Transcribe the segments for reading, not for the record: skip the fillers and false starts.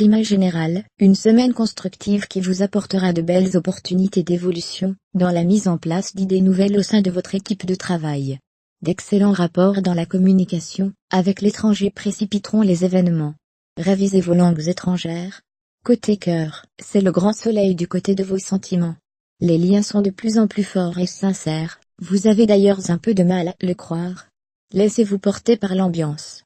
Climat général, une semaine constructive qui vous apportera de belles opportunités d'évolution, dans la mise en place d'idées nouvelles au sein de votre équipe de travail. D'excellents rapports dans la communication, avec l'étranger précipiteront les événements. Révisez vos langues étrangères. Côté cœur, c'est le grand soleil du côté de vos sentiments. Les liens sont de plus en plus forts et sincères, vous avez d'ailleurs un peu de mal à le croire. Laissez-vous porter par l'ambiance.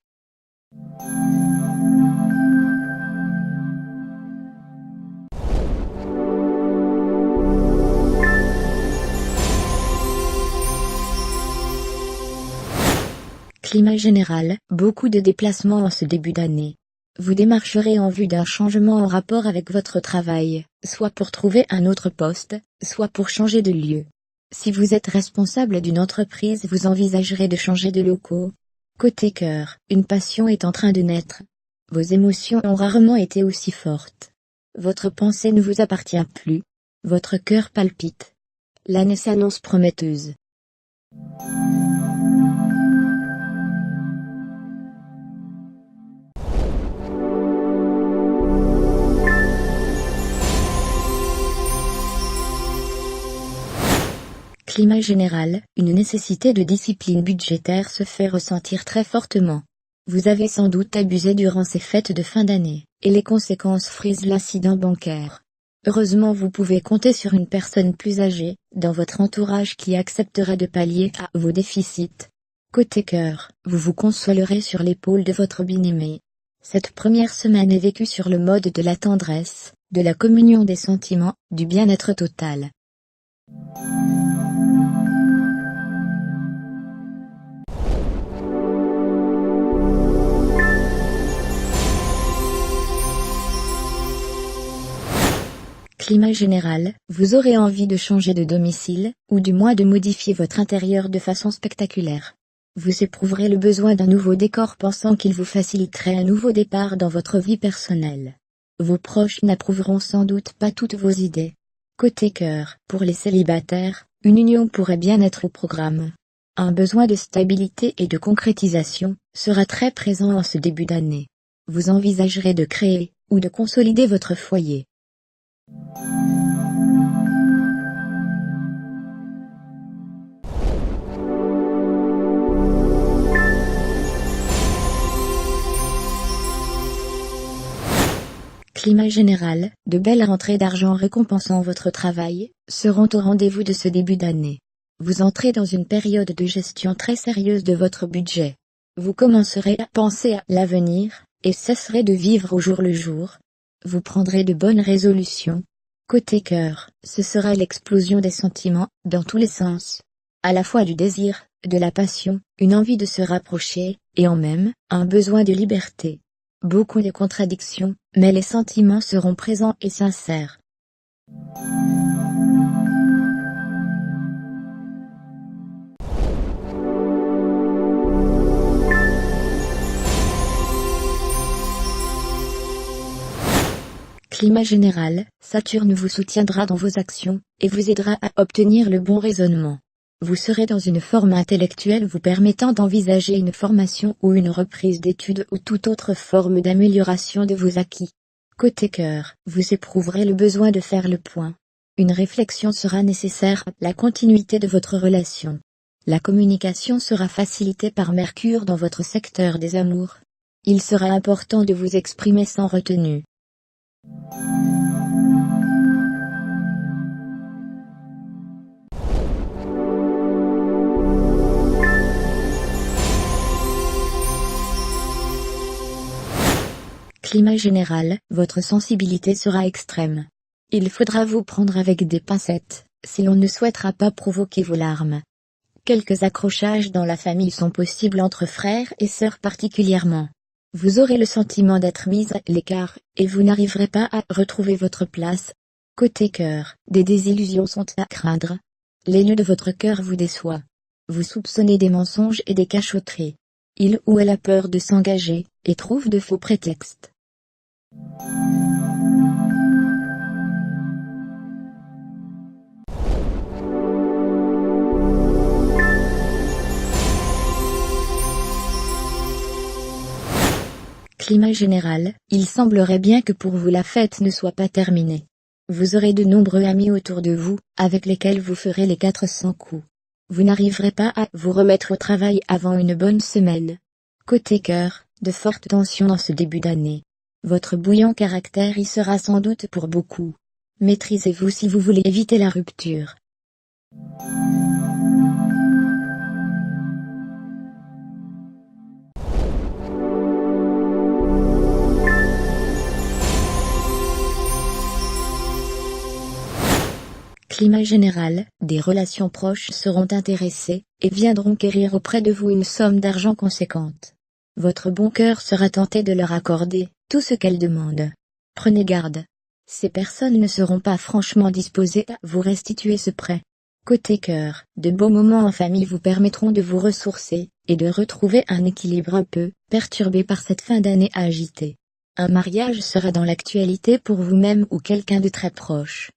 Climat général, beaucoup de déplacements en ce début d'année. Vous démarcherez en vue d'un changement en rapport avec votre travail, soit pour trouver un autre poste, soit pour changer de lieu. Si vous êtes responsable d'une entreprise, vous envisagerez de changer de locaux. Côté cœur, une passion est en train de naître. Vos émotions ont rarement été aussi fortes. Votre pensée ne vous appartient plus. Votre cœur palpite. L'année s'annonce prometteuse. Climat général, une nécessité de discipline budgétaire se fait ressentir très fortement. Vous avez sans doute abusé durant ces fêtes de fin d'année, et les conséquences frisent l'incident bancaire. Heureusement vous pouvez compter sur une personne plus âgée, dans votre entourage qui acceptera de pallier à vos déficits. Côté cœur, vous vous consolerez sur l'épaule de votre bien-aimé. Cette première semaine est vécue sur le mode de la tendresse, de la communion des sentiments, du bien-être total. Climat général, vous aurez envie de changer de domicile, ou du moins de modifier votre intérieur de façon spectaculaire. Vous éprouverez le besoin d'un nouveau décor pensant qu'il vous faciliterait un nouveau départ dans votre vie personnelle. Vos proches n'approuveront sans doute pas toutes vos idées. Côté cœur, pour les célibataires, une union pourrait bien être au programme. Un besoin de stabilité et de concrétisation sera très présent en ce début d'année. Vous envisagerez de créer, ou de consolider votre foyer. Climat général, de belles rentrées d'argent récompensant votre travail, seront au rendez-vous de ce début d'année. Vous entrez dans une période de gestion très sérieuse de votre budget. Vous commencerez à penser à l'avenir, et cesserez de vivre au jour le jour. Vous prendrez de bonnes résolutions. Côté cœur, ce sera l'explosion des sentiments, dans tous les sens. À la fois du désir, de la passion, une envie de se rapprocher, et en même, un besoin de liberté. Beaucoup de contradictions, mais les sentiments seront présents et sincères. Climat général, Saturne vous soutiendra dans vos actions, et vous aidera à obtenir le bon raisonnement. Vous serez dans une forme intellectuelle vous permettant d'envisager une formation ou une reprise d'études ou toute autre forme d'amélioration de vos acquis. Côté cœur, vous éprouverez le besoin de faire le point. Une réflexion sera nécessaire à la continuité de votre relation. La communication sera facilitée par Mercure dans votre secteur des amours. Il sera important de vous exprimer sans retenue. Climat général, votre sensibilité sera extrême. Il faudra vous prendre avec des pincettes, si l'on ne souhaitera pas provoquer vos larmes. Quelques accrochages dans la famille sont possibles entre frères et sœurs particulièrement. Vous aurez le sentiment d'être mis à l'écart, et vous n'arriverez pas à retrouver votre place. Côté cœur, des désillusions sont à craindre. Les nœuds de votre cœur vous déçoivent. Vous soupçonnez des mensonges et des cachotteries. Il ou elle a peur de s'engager, et trouve de faux prétextes. Climat général, il semblerait bien que pour vous la fête ne soit pas terminée. Vous aurez de nombreux amis autour de vous, avec lesquels vous ferez les 400 coups. Vous n'arriverez pas à vous remettre au travail avant une bonne semaine. Côté cœur, de fortes tensions dans ce début d'année. Votre bouillant caractère y sera sans doute pour beaucoup. Maîtrisez-vous si vous voulez éviter la rupture. Climat général, des relations proches seront intéressées, et viendront quérir auprès de vous une somme d'argent conséquente. Votre bon cœur sera tenté de leur accorder tout ce qu'elles demandent. Prenez garde. Ces personnes ne seront pas franchement disposées à vous restituer ce prêt. Côté cœur, de beaux moments en famille vous permettront de vous ressourcer, et de retrouver un équilibre un peu perturbé par cette fin d'année agitée. Un mariage sera dans l'actualité pour vous-même ou quelqu'un de très proche.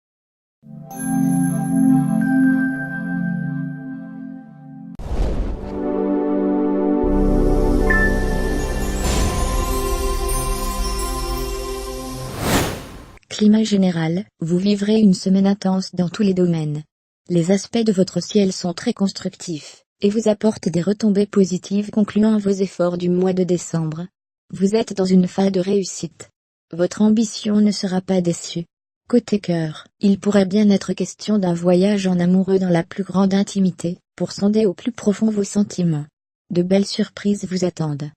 Climat général, vous vivrez une semaine intense dans tous les domaines. Les aspects de votre ciel sont très constructifs, et vous apportent des retombées positives concluant à vos efforts du mois de décembre. Vous êtes dans une phase de réussite. Votre ambition ne sera pas déçue. Côté cœur, il pourrait bien être question d'un voyage en amoureux dans la plus grande intimité, pour sonder au plus profond vos sentiments. De belles surprises vous attendent.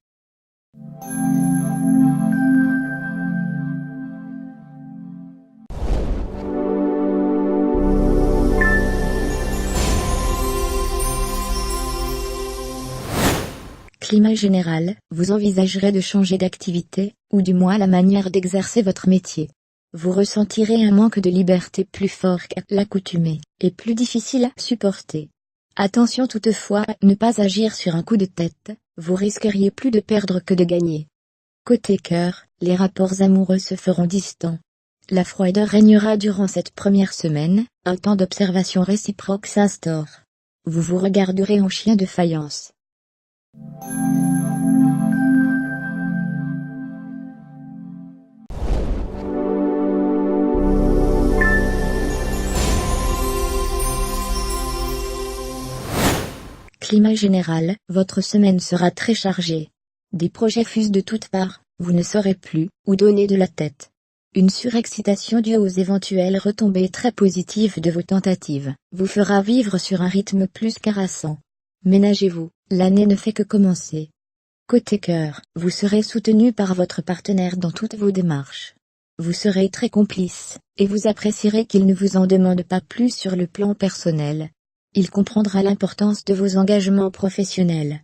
Climat général, vous envisagerez de changer d'activité, ou du moins la manière d'exercer votre métier. Vous ressentirez un manque de liberté plus fort qu'à l'accoutumée, et plus difficile à supporter. Attention toutefois à ne pas agir sur un coup de tête, vous risqueriez plus de perdre que de gagner. Côté cœur, les rapports amoureux se feront distants. La froideur régnera durant cette première semaine, un temps d'observation réciproque s'instaure. Vous vous regarderez en chien de faïence. Climat général, votre semaine sera très chargée. Des projets fusent de toutes parts, vous ne saurez plus où donner de la tête. Une surexcitation due aux éventuelles retombées très positives de vos tentatives vous fera vivre sur un rythme plus qu'harassant. Ménagez-vous, l'année ne fait que commencer. Côté cœur, vous serez soutenu par votre partenaire dans toutes vos démarches. Vous serez très complice, et vous apprécierez qu'il ne vous en demande pas plus sur le plan personnel. Il comprendra l'importance de vos engagements professionnels.